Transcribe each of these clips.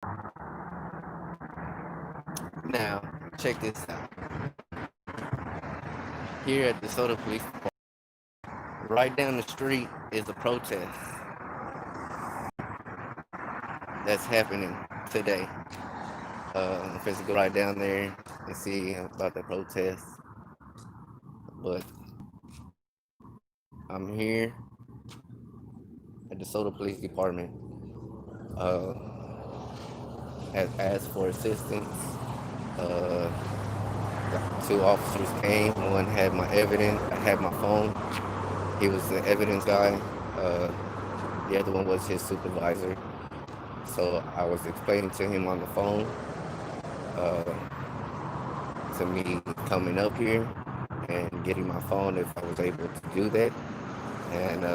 Now, check this out. Here at DeSoto Police Department, right down the street is a protest that's happening today. I'm supposed to go right down there and see about the protest. But I'm here at DeSoto Police Department. Uh, has asked for assistance. Uh, Two officers came. One had my evidence. I had my phone. He was the evidence guy. Uh, the other one was his supervisor. So I was explaining to him on the phone uh, to me coming up here and getting my phone if I was able to do that, and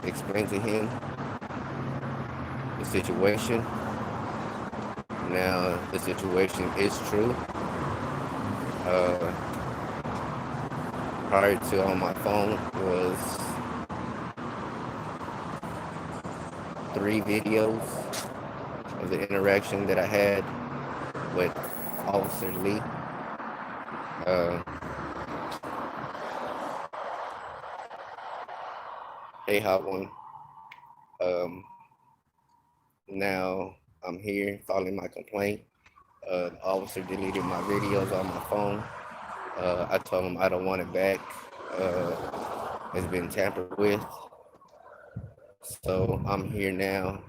explain to him the situation. Now the situation is true. Uh, Prior to on my phone was 3 videos of the interaction that I had with Officer Lee. Uh, hey, hot one. Um, Now I'm here filing my complaint. The officer deleted my videos on my phone. I told him I don't want it back. It's been tampered with. So I'm here now.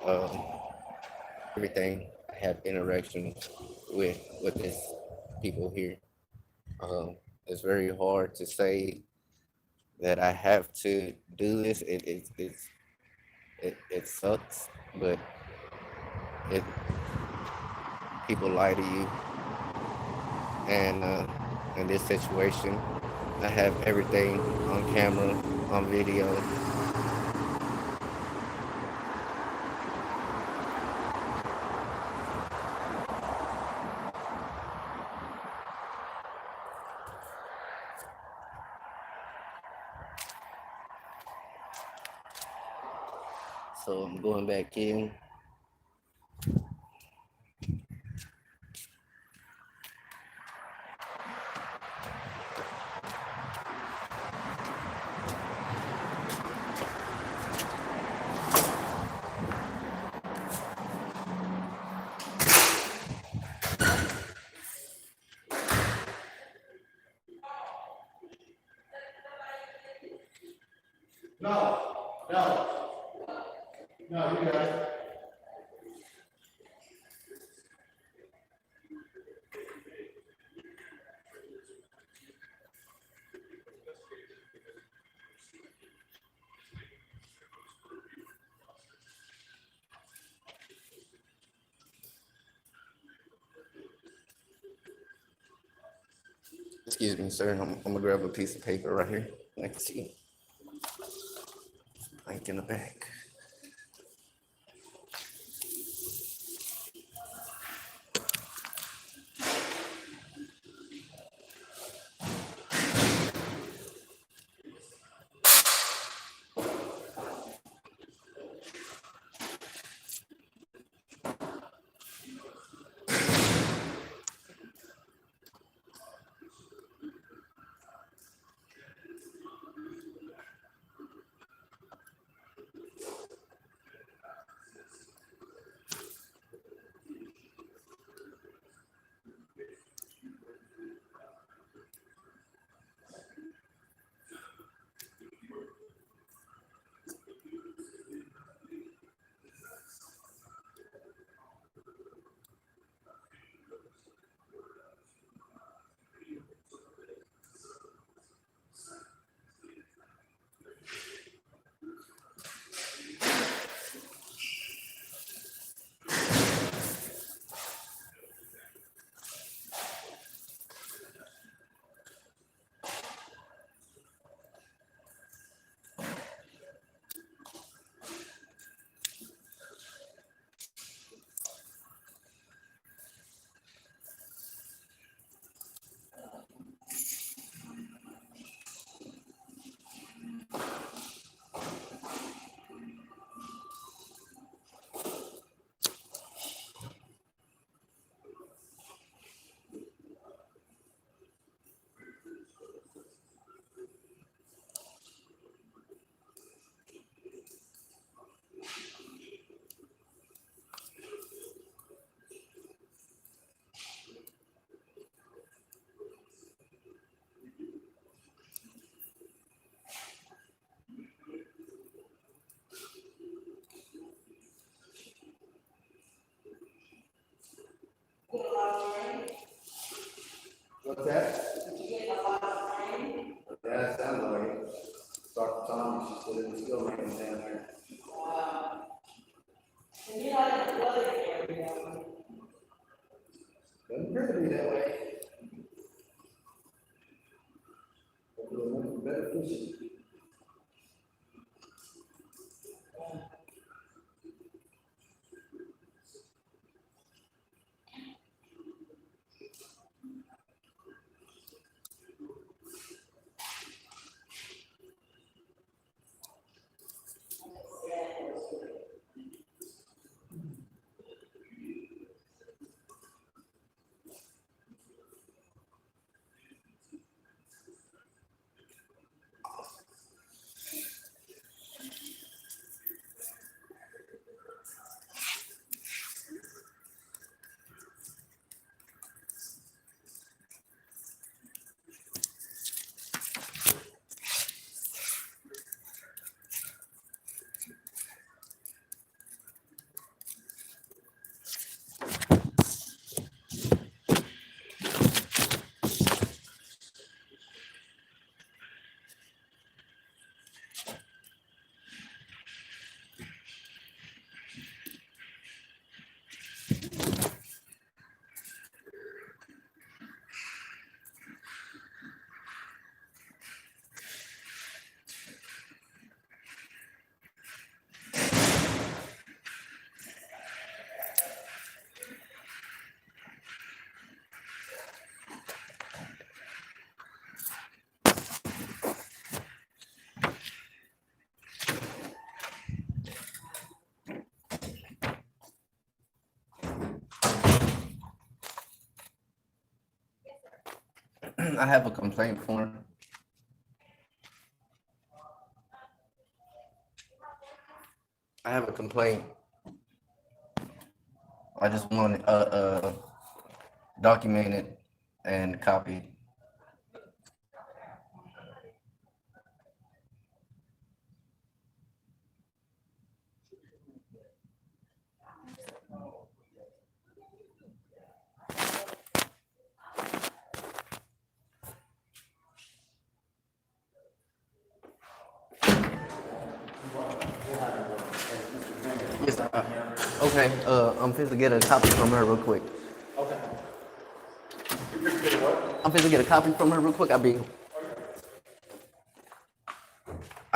Um, Everything I have interactions with this people here. It's very hard to say that I have to do this. It sucks, but it people lie to you, and in this situation, I have everything on camera, on video. So I'm going back in. No, you got it. Excuse me, sir. I'm gonna grab a piece of paper right here. I can see blank in the back. it's still raining down there. Doesn't appear to be that way. But we'll look for better fishing. I have a complaint form. I have a complaint. I just want it documented and copied. Yes, okay, I'm finna get a copy from her real quick. Okay. You're good to what? I'm finna get a copy from her real quick. I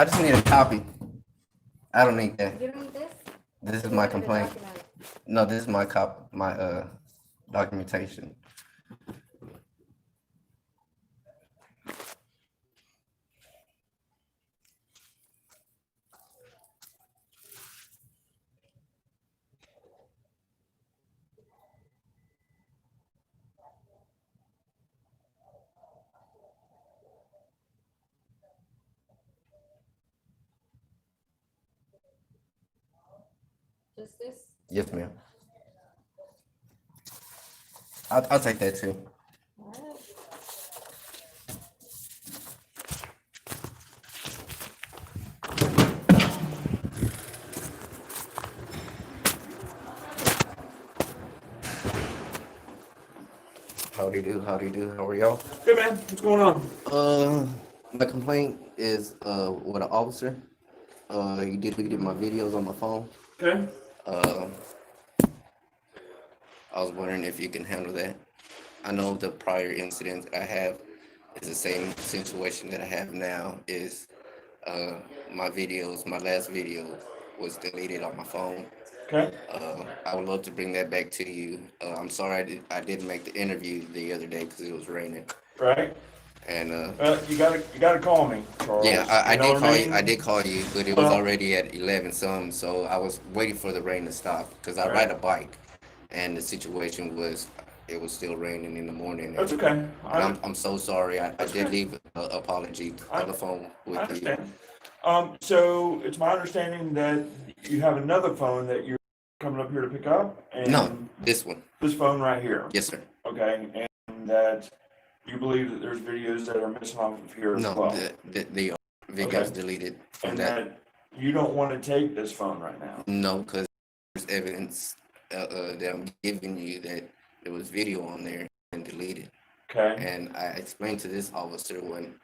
just need a copy. I don't need that. You don't need this? This is You my wanted to complaint. document it. No, this is my documentation. Just this? Yes, ma'am. I'll take that too. Alright. Howdy do, how are y'all? Good, man. What's going on? My complaint is with an officer. He deleted my videos on my phone. Okay. I was wondering if you can handle that. I know the prior incident I have is the same situation that I have now. Is my last video was deleted on my phone. Okay. I would love to bring that back to you. I'm sorry I didn't make the interview the other day because it was raining. Right. And You gotta call me, Charles. yeah, I You know did what call mean? you. I did call you, but it was Well- already at 11 some. So I was waiting for the rain to stop because I Right. ride a bike, and the situation was it was still raining in the morning. That's And okay. I'm so sorry. I That's did okay. leave an apology on the phone I with you. understand. So it's my understanding that you have another phone that you're coming up here to pick up, and No, this one. this phone right here. Yes, sir. Okay, and that you believe that there's videos that are missing off of here as No, well, the videos Okay. deleted from and that. that you don't want to take this phone right now. No, because there's evidence that I'm giving you that there was video on there and deleted. Okay. And I explained to this officer when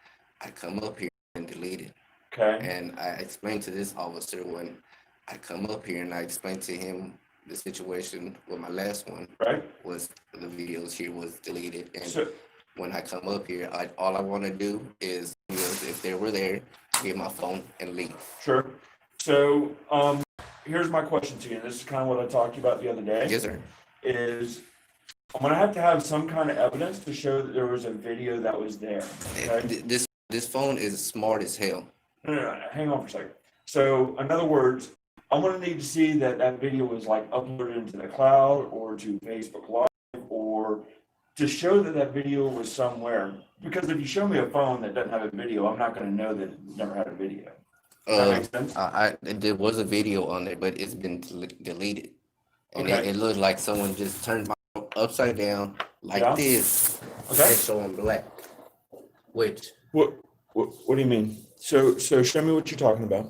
I come up here and delete it. Okay, And I explained to this officer when I come up here and I explained to him the situation with my last one right? was the videos here was deleted. And So, when I come up here, all I want to do is, if they were there, get my phone and leave. sure. So, here's my question to you, and this is kind of what I talked to you about the other day. Yes, sir. Is I'm gonna have to have some kind of evidence to show that there was a video that was there. Okay? This phone is smart as hell. No, hang on for a second. So, in other words, I'm gonna need to see that that video was like uploaded into the cloud or to Facebook Live, or to show that that video was somewhere. Because if you show me a phone that doesn't have a video, I'm not gonna know that it never had a video. Does that make sense? There was a video on there, but it's been deleted. And Okay. it looked like someone just turned my phone upside down like Yeah. this Okay. and showing black. Which What do you mean? So show me what you're talking about.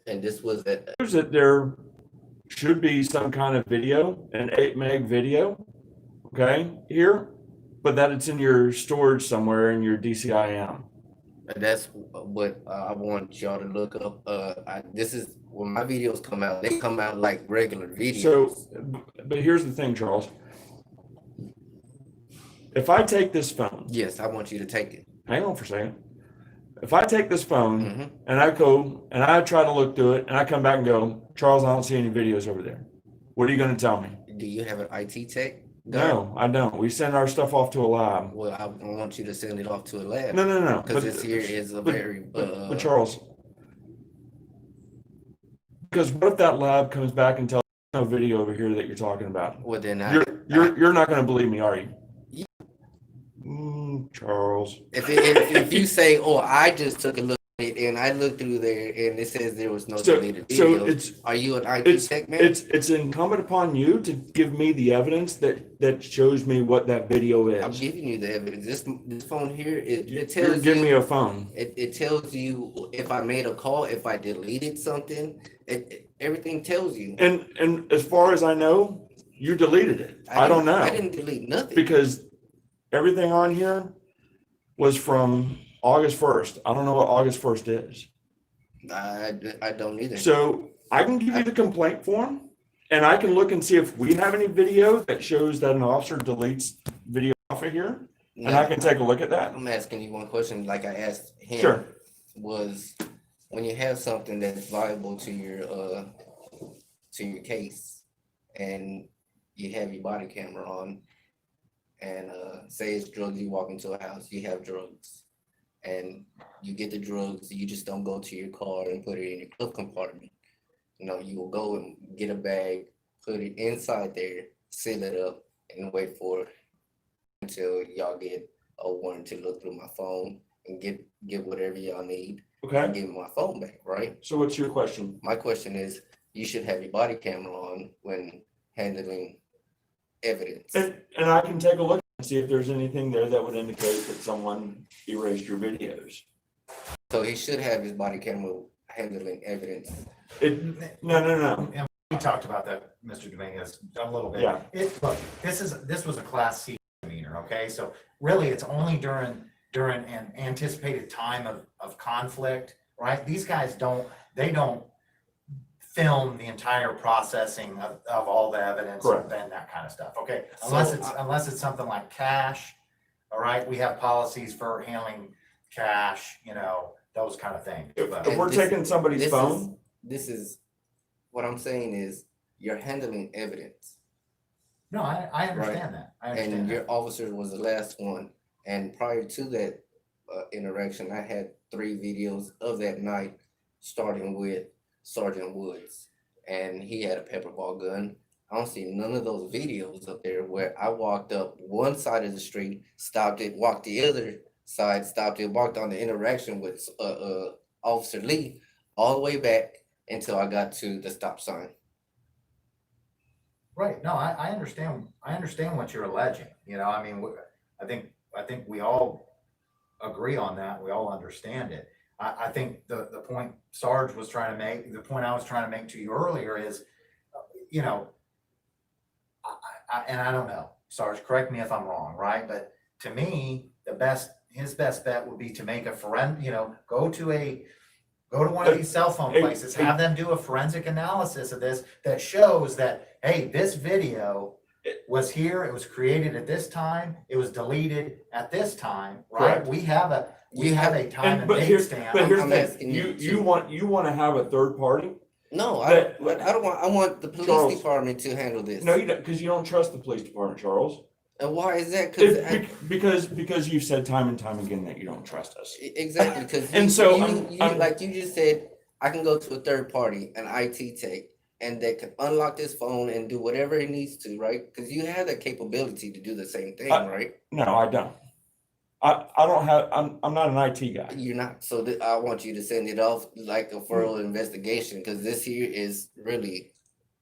and this was at Here's that there should be some kind of video, an 8 meg video, okay, here, but that it's in your storage somewhere in your DCIM. that's what I want y'all to look up. This is when my videos come out. They come out like regular videos. So, but here's the thing, Charles. If I take this phone, yes, I want you to take it. hang on for a second. If I take this phone Mhm. and I go and I try to look through it and I come back and go, Charles, I don't see any videos over there. What are you going to tell me? Do you have an IT tech? No, I don't. We send our stuff off to a lab. Well, I want you to send it off to a lab. No. Because this here is a very. But Charles, because what if that lab comes back and tells no video over here that you're talking about? Well, then You're not going to believe me, are you? Yeah. Charles. If you say, oh, I just took a look at it and I looked through there and it says there was no deleted So videos, are you an IT tech man? it's incumbent upon you to give me the evidence that shows me what that video I'm is. giving you the evidence. This phone here, it You're tells giving me you. a phone. It tells you if I made a call, if I deleted something. Everything tells you. And as far as I know, you deleted it. I don't know. I didn't delete nothing. Because everything on here was from August 1st. I don't know what August 1st is. I don't either. So I can give you the complaint form and I can look and see if we have any video that shows that an officer deletes video off of here. And I can take a look at that. I'm asking you one question, like I asked him. Sure. Was when you have something that's viable to your case, and you have your body camera on, and say it's drugs, you walk into a house, you have drugs, and you get the drugs, you just don't go to your car and put it in your glove compartment. You will go and get a bag, put it inside there, seal it up, and wait for it until y'all get a warrant to look through my phone and get whatever y'all need and Okay. give me my phone back, right? So what's your question? My question is, you should have your body camera on when handling evidence. And I can take a look and see if there's anything there that would indicate that someone erased your videos. So he should have his body camera handling evidence. No. And we talked about that, Mr. Dominguez, a little bit. Yeah. Look, this was a Class C misdemeanor, okay? So really, it's only during an anticipated time of conflict, right? These guys don't film the entire processing of all the evidence Correct. and that kind of stuff, okay? So, Unless it's something like cash, all right? We have policies for handling cash, those kind of things. But- If we're taking somebody's This phone, this is what I'm saying is you're handling evidence. No, I understand that. I And understand your that. officer was the last one. And prior to that interaction, I had 3 videos of that night, starting with Sergeant Woods, and he had a pepper ball gun. I don't see none of those videos up there where I walked up one side of the street, stopped it, walked the other side, stopped it, walked on the interaction with Officer Lee, all the way back until I got to the stop sign. Right, no, I understand what you're alleging, I mean, I think we all agree on that, we all understand it. I think the point Sarge was trying to make, the point I was trying to make to you earlier is, you know, and I don't know, Sarge, correct me if I'm wrong, right? But to me, his best bet would be to make a go to one of these cell phone places, have them do a forensic analysis of this that shows that, hey, this video was here, it was created at this time, it was deleted at this time, right? Correct. We have a time and but date here's stamp. but here's I'm the asking thing. you You want to have a third party? No, That- I don't want. I want the police Charles. department to handle this. No, you don't, because you don't trust the police department, Charles. And why is that? Because you've said time and time again that you don't trust us. Exactly. Because And so you I'm- like you just said, I can go to a third party, an IT tech, and they can unlock this phone and do whatever it needs to, right? Because you have that capability to do the same thing, right? No, I don't. I don't have. I'm not an IT guy. You're not. So I want you to send it off like a thorough investigation, because this here is really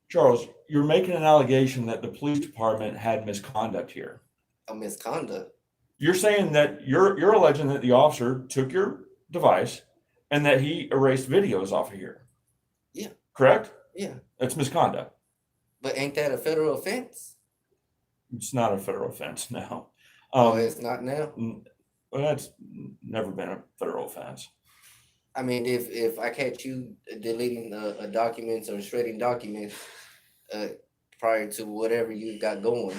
Charles, you're making an allegation that the police department had misconduct here. a misconduct. You're saying that you're alleging that the officer took your device and that he erased videos off of here. Yeah. Correct? Yeah. That's misconduct. But ain't that a federal offense? It's not a federal offense now. Oh, it's not now. Well, that's never been a federal offense. I mean, if I catch you deleting documents or shredding documents prior to whatever you got going,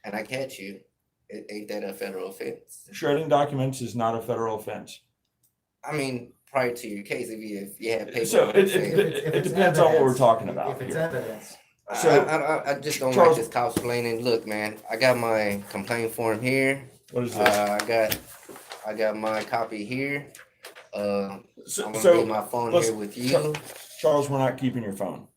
and I catch you, ain't that a federal offense? Shredding documents is not a federal offense. I mean, prior to your case, if you had paper. So it depends on what we're talking about If it's here. evidence. So- I just don't Charles- like this cops explaining. Look, man, I got my complaint form here. What is this? I got my copy here. I'm gonna So, leave my phone let's- here with you. Charles, we're not keeping your phone.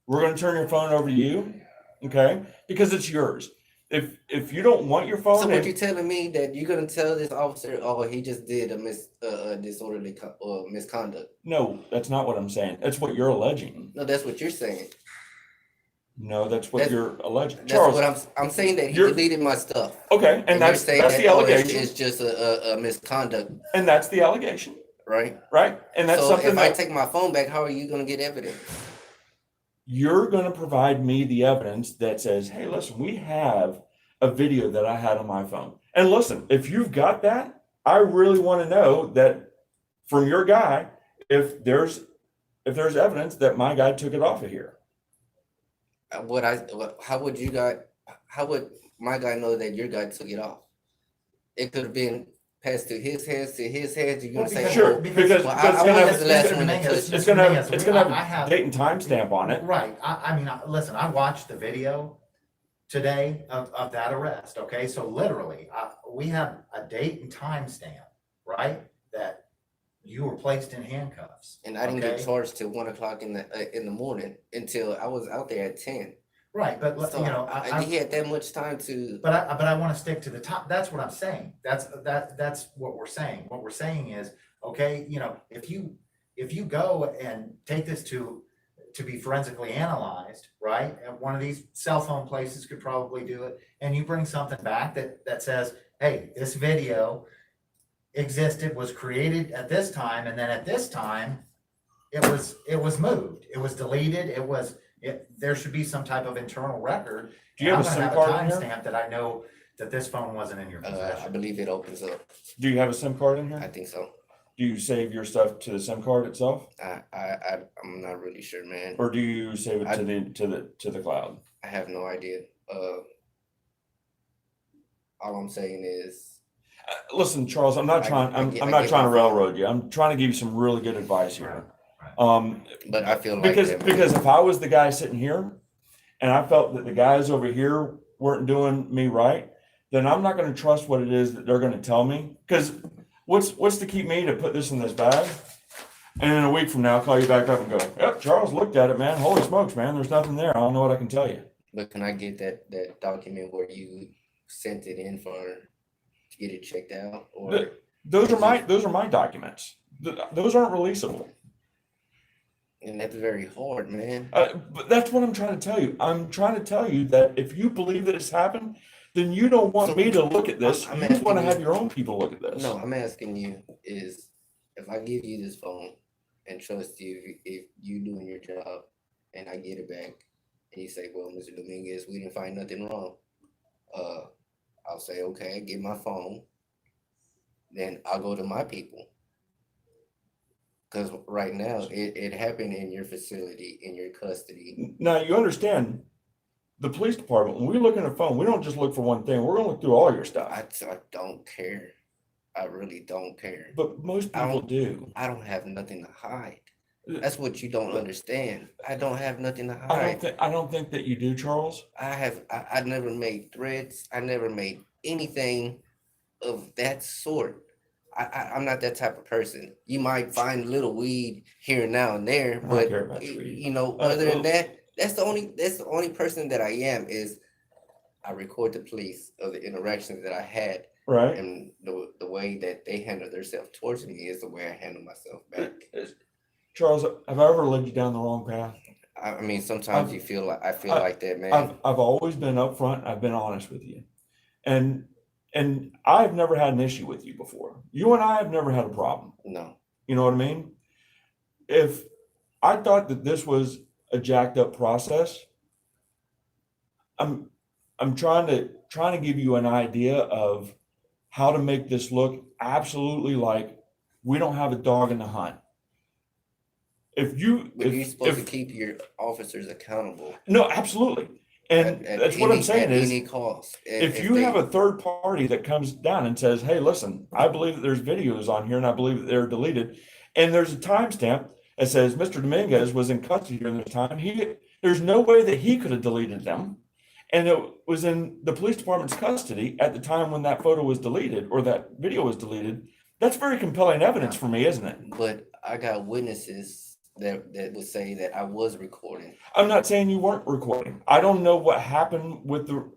We're going to turn your phone over to you, okay? Because it's yours. If you don't want your phone, So what you telling me that you're gonna tell this officer, oh, he just did a disorderly misconduct? no, that's not what I'm saying. That's what you're alleging. No, that's what you're saying. No, that's what That's- you're alleging. That's Charles, what I'm saying, that he you're- deleted my stuff. okay, and you're that's saying the that, oh, allegation, it's just a misconduct, and that's the allegation, right? right? And that's So something if I that take my phone back, how are you gonna get evidence? you're going to provide me the evidence that says, hey, listen, we have a video that I had on my phone. And listen, if you've got that, I really want to know that from your guy, if there's evidence that my guy took it off of here. How would my guy know that your guy took it off? It could have been passed to his hands. You're gonna say, Sure, oh, because well, it's I gonna was have, the last one to touch it. it's gonna have date and timestamp on it. Right, listen, I watched the video today of that arrest, okay? So literally, we have a date and time stamp, right? That you were placed in handcuffs. And I didn't get okay? charged till 1 o'clock in the morning until I was out there at 10. Right, but So you know, he had that much time to. but I want to stick to the top. That's what I'm saying. That's what we're saying. What we're saying is, okay, you know, if you go and take this to be forensically analyzed, right? And one of these cell phone places could probably do it, and you bring something back that says, hey, this video existed, was created at this time, and then at this time, it was moved, it was deleted, there should be some type of internal record. Do you have a I'm SIM gonna card in here? timestamp that I know that this phone wasn't in your I possession. believe it opens up. Do you have a SIM card in I here? think so. Do you save your stuff to the SIM card itself, I'm not really sure, man. or do you save it to the cloud? I have no idea. All I'm saying is, Listen, Charles, I'm not I- trying. I I'm get- I not get trying to my- railroad you. I'm trying to give you some really good advice here. but I feel like Because that- if I was the guy sitting here, and I felt that the guys over here weren't doing me right, then I'm not going to trust what it is that they're going to tell me. Because what's to keep me to put this in this bag, and in a week from now I'll call you back up and go, yep, Charles looked at it, man. Holy smokes, man. There's nothing there. I don't know what I can tell you. But can I get that document where you sent it in to get it checked out? Or Those are my documents. Those aren't releasable. And that's very hard, man. But that's what I'm trying to tell you. I'm trying to tell you that if you believe that it's happened, then you don't want So, me to look at this. I'm You just want to asking have you- your own people look at this. No, I'm asking you is if I give you this phone and trust you, if you doing your job, and I get it back, and you say, "Well, Mr. Dominguez, we didn't find nothing wrong," I'll say, "Okay, get my phone." Then I'll go to my people because right now it happened in your facility, in your custody. Now, you understand, the police department, when we look at a phone, we don't just look for one thing. We're going to look through all your stuff. I don't care. I really don't care. But most I people don't- do. I don't have nothing to hide. That's what you don't understand. I don't have nothing to I hide. don't think that you do, Charles. I never made threats. I never made anything of that sort. I'm not that type of person. You might find little weed here and now and there, I don't but care about your weed. you know, other than that, that's the only person that I am is I record the police of the interactions that I had, Right? and the way that they handle themselves towards me is the way I handle myself back. Charles, have I ever led you down the wrong path? I mean, sometimes I've- you feel like I feel I- like that, man. I've always been upfront. I've been honest with you, and I've never had an issue with you before. You and I have never had a problem. No, You know what I mean? If I thought that this was a jacked up process, I'm trying to give you an idea of how to make this look absolutely like we don't have a dog in the hunt. If you, but you're supposed to if keep your officers accountable. no, absolutely, and at that's what I'm saying at is any cost. if you have a third party that comes down and says, "Hey, listen, I believe that there's videos on here and I believe that they're deleted," and there's a timestamp that says Mr. Dominguez was in custody during this time, there's no way that he could have deleted them, and it was in the police department's custody at the time when that photo was deleted or that video was deleted. That's very compelling evidence for me, isn't it? but I got witnesses that would say that I was recording. I'm not saying you weren't recording. I don't know what happened with the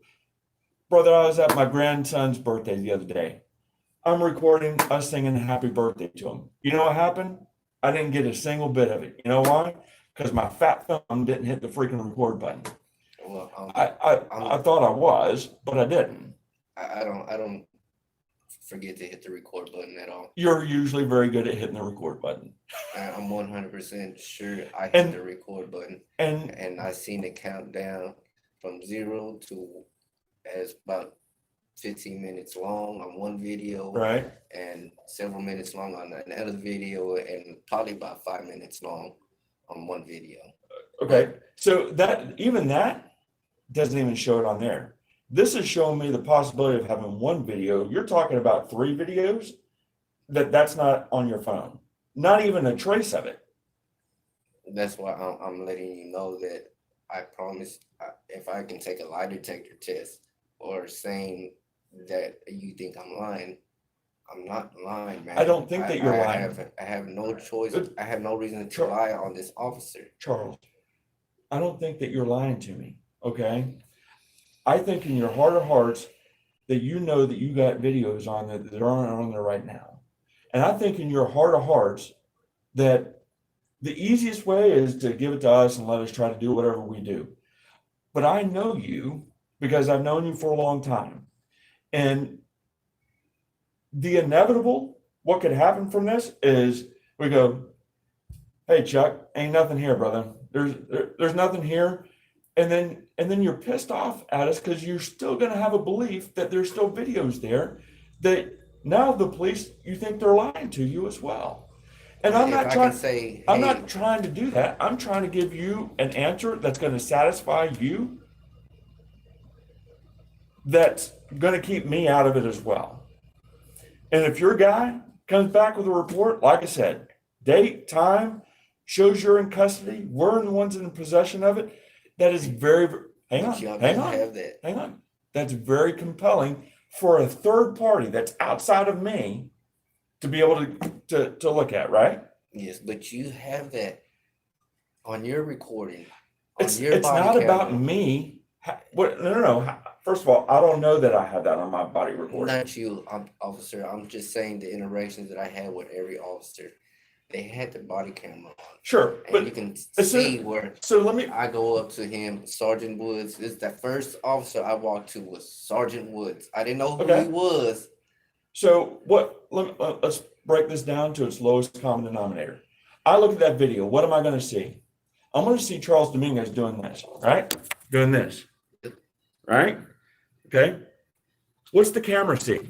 brother. I was at my grandson's birthday the other day. I'm recording us singing happy birthday to him. You know what happened? I didn't get a single bit of it. You know why? Because my fat thumb didn't hit the freaking record button. Well, I thought I was, but I didn't. I don't forget to hit the record button at all. You're usually very good at hitting the record button. I'm 100% sure I hit And- the record button, And and I seen it count down from 0 to as about 15 minutes long on one video, right. and several minutes long on another video, and probably about 5 minutes long on one video. Okay. So that doesn't even show it on there. This is showing me the possibility of having one video. You're talking about 3 videos that's not on your phone. Not even a trace of it. That's why I'm letting you know that I promise if I can take a lie detector test or saying that you think I'm lying, I'm not lying, man. I don't think that you're lying. I have no choice. I have no reason to Sure. lie on this officer. Charles, I don't think that you're lying to me. Okay. I think in your heart of hearts that you know that you got videos on that aren't on there right now. And I think in your heart of hearts that the easiest way is to give it to us and let us try to do whatever we do. But I know you because I've known you for a long time. And the inevitable, what could happen from this is we go, "Hey, Chuck, ain't nothing here, brother. There's nothing here." And then you're pissed off at us because you're still going to have a belief that there's still videos there that now the police, you think they're lying to you as well. And I'm If not I trying, can say, I'm hey, not trying to do that. I'm trying to give you an answer that's going to satisfy you, that's going to keep me out of it as well. And if your guy comes back with a report, like I said, date, time, shows you're in custody, we're the ones in possession of it, that is very, hang but y'all on, hang don't on, have that. hang on. That's very compelling for a third party that's outside of me to be able to look at, right? Yes, but you have that on your recording. On It's your body not about camera. me. What? No. First of all, I don't know that I have that on my body recording. Not you, officer. I'm just saying the interactions that I had with every officer. They had the body camera on, Sure, and but you can as soon- see where so let me, I go up to him, Sergeant Woods. This is the first officer I walked to was Sergeant Woods. I didn't know who Okay. he was. so let's break this down to its lowest common denominator. I look at that video, what am I gonna see? I'm gonna see Charles Dominguez doing this, right? Doing this, right? Okay? What's the camera see?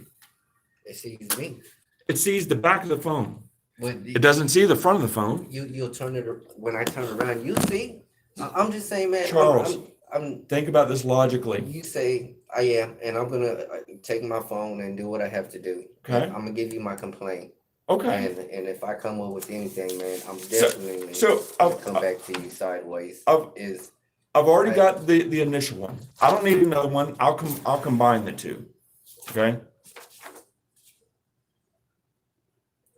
It sees me. It sees the back of the phone. But It doesn't see the front of the phone. you'll turn it when I turn around. You see, I'm just saying, man. Charles. I'm Think about this logically. you say I am, and I'm gonna take my phone and do what I have to do. Okay. I'm gonna give you my complaint, Okay. and if I come up with anything, man, I'm definitely so gonna I've- come back to you sideways. I've- Is I've already Right. got the initial one. I don't need another one. I'll combine the two. Okay.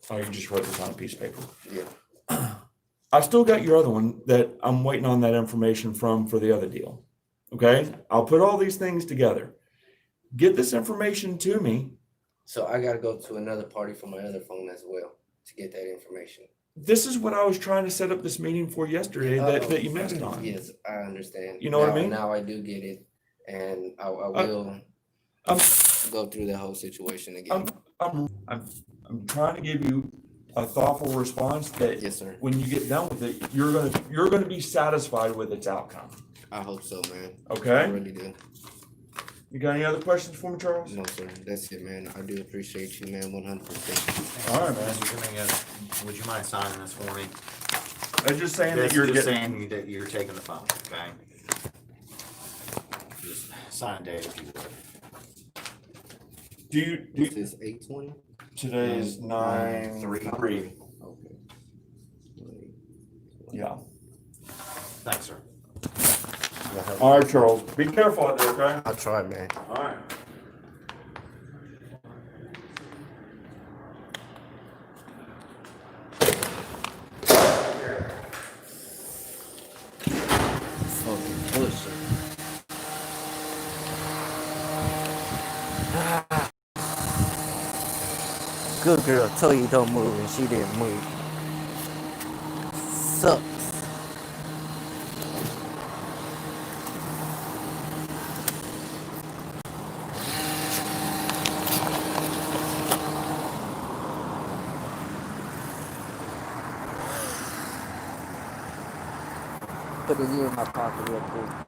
Oh, you just wrote this on a piece of paper. yeah. I've still got your other one that I'm waiting on that information from for the other deal. Okay. I'll put all these things together. Get this information to me. So I gotta go to another party for my other phone as well to get that information. This is what I was trying to set up this meeting for yesterday that you missed on. Yes, I understand. You know what I Now- mean? Now I do get it, and I will I'm, go through the whole situation again. I'm trying to give you a thoughtful response that Yes, sir. when you get done with it, you're gonna be satisfied with its outcome. I hope so, man. I Okay? really do. You got any other questions for me, Charles? No, sir. That's it, man. I do appreciate you, man. 100%. All right, man. Mr. Dominguez, would you mind signing this for me? I'm just saying that This you're just getting. saying that you're taking the phone, okay? Just sign date if you would. This is 8:20. Today is 9:03. Okay. Yeah. Thanks, sir. All right, Charles. Be careful out there, okay? I'll try, man. All right. Fucking bullshit. Good girl. Told you don't move, and she didn't move. Sucks. Put it in my pocket real quick.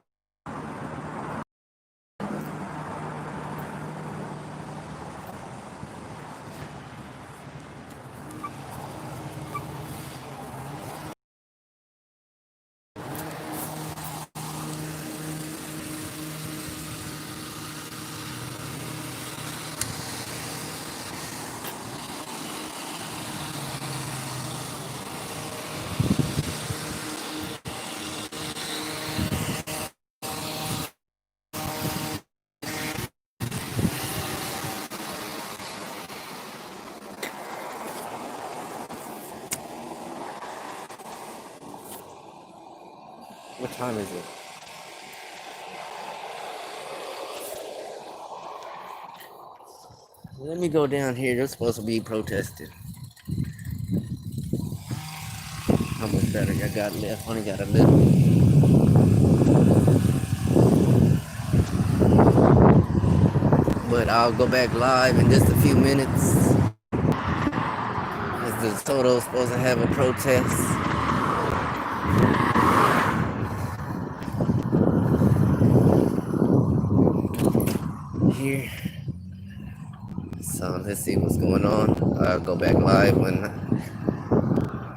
What time is it? Let me go down here. They're supposed to be protesting. How much better I got left? Only got a little. But I'll go back live in just a few minutes. As the Soto's supposed to have a protest. Here. So let's see what's going on. I'll go back live when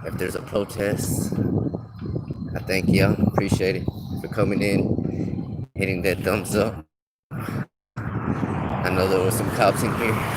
if there's a protest. I thank y'all. Appreciate it for coming in, hitting that thumbs up. I know there were some cops in here.